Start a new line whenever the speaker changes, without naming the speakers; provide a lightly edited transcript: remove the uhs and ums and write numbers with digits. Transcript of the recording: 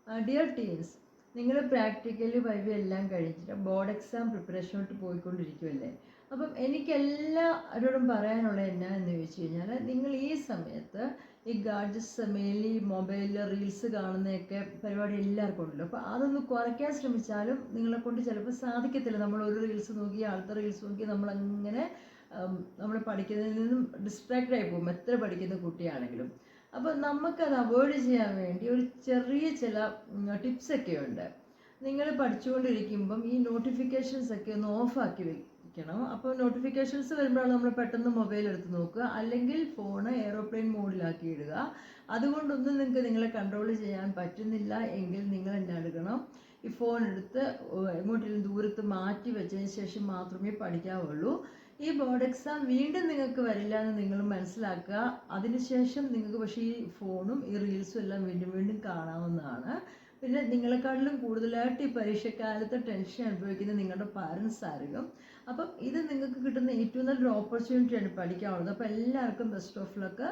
Dear teens, നിങ്ങൾ practically viva എല്ലാം കഴിഞ്ഞിട്ട് ബോർഡ് എക്സാം പ്രിപ്പറേഷനോട്ട് പോയിക്കൊണ്ടിരിക്കുമല്ലേ. അപ്പം എനിക്കെല്ലാവരോടും പറയാനുള്ള എന്നാന്ന് ചോദിച്ചു കഴിഞ്ഞാൽ, നിങ്ങൾ ഈ സമയത്ത് ഈ ഗാഡ്ജറ്റ്സ് മെയിൻലി മൊബൈലിൽ റീൽസ് കാണുന്നതൊക്കെ പരിപാടി എല്ലാവർക്കും ഉണ്ടല്ലോ. അപ്പോൾ അതൊന്ന് കുറയ്ക്കാൻ ശ്രമിച്ചാലും നിങ്ങളെ കൊണ്ട് ചിലപ്പോൾ സാധിക്കത്തില്ല. നമ്മൾ ഒരു റീൽസ് നോക്കി അടുത്ത റീൽസ് നോക്കി നമ്മളങ്ങനെ നമ്മൾ പഠിക്കുന്നതിൽ നിന്നും ഡിസ്ട്രാക്റ്റ് ആയി പോകും, എത്ര പഠിക്കുന്ന കുട്ടിയാണെങ്കിലും. അപ്പോൾ നമുക്കത് അവോയ്ഡ് ചെയ്യാൻ വേണ്ടി ഒരു ചെറിയ ചില ടിപ്സൊക്കെ ഉണ്ട്. നിങ്ങൾ പഠിച്ചുകൊണ്ടിരിക്കുമ്പം ഈ നോട്ടിഫിക്കേഷൻസ് ഒക്കെ ഒന്ന് ഓഫാക്കി വെക്കണം. അപ്പോൾ നോട്ടിഫിക്കേഷൻസ് വരുമ്പോഴാണ് നമ്മൾ പെട്ടെന്ന് മൊബൈൽ എടുത്ത് നോക്കുക, അല്ലെങ്കിൽ ഫോണ് എയറോപ്ലെയിൻ മോഡിലാക്കി ഇടുക. അതുകൊണ്ടൊന്നും നിങ്ങൾക്ക് നിങ്ങളെ കൺട്രോൾ ചെയ്യാൻ പറ്റുന്നില്ല എങ്കിൽ നിങ്ങൾ എന്നാ എടുക്കണം, ഈ ഫോൺ എടുത്ത് എങ്ങോട്ടെങ്കിലും ദൂരത്ത് മാറ്റി വെച്ചതിന് ശേഷം മാത്രമേ പഠിക്കാവുള്ളൂ. ഈ ബോർഡ് എക്സാം വീണ്ടും നിങ്ങൾക്ക് വരില്ല എന്ന് നിങ്ങൾ മനസ്സിലാക്കുക. അതിനുശേഷം നിങ്ങൾക്ക് പക്ഷേ ഈ ഫോണും ഈ റീൽസും എല്ലാം വീണ്ടും വീണ്ടും കാണാവുന്നതാണ്. പിന്നെ നിങ്ങളെക്കാട്ടിലും കൂടുതലായിട്ട് ഈ പരീക്ഷക്കാലത്ത് ടെൻഷൻ അനുഭവിക്കുന്നത് നിങ്ങളുടെ പാരൻസ് ആയിരിക്കും. അപ്പം ഇത് നിങ്ങൾക്ക് കിട്ടുന്ന ഏറ്റവും നല്ലൊരു ഓപ്പർച്യൂണിറ്റിയാണ് പഠിക്കാനുള്ളത്. അപ്പോൾ എല്ലാവർക്കും ബെസ്റ്റ് ഓഫ് ലക്ക്.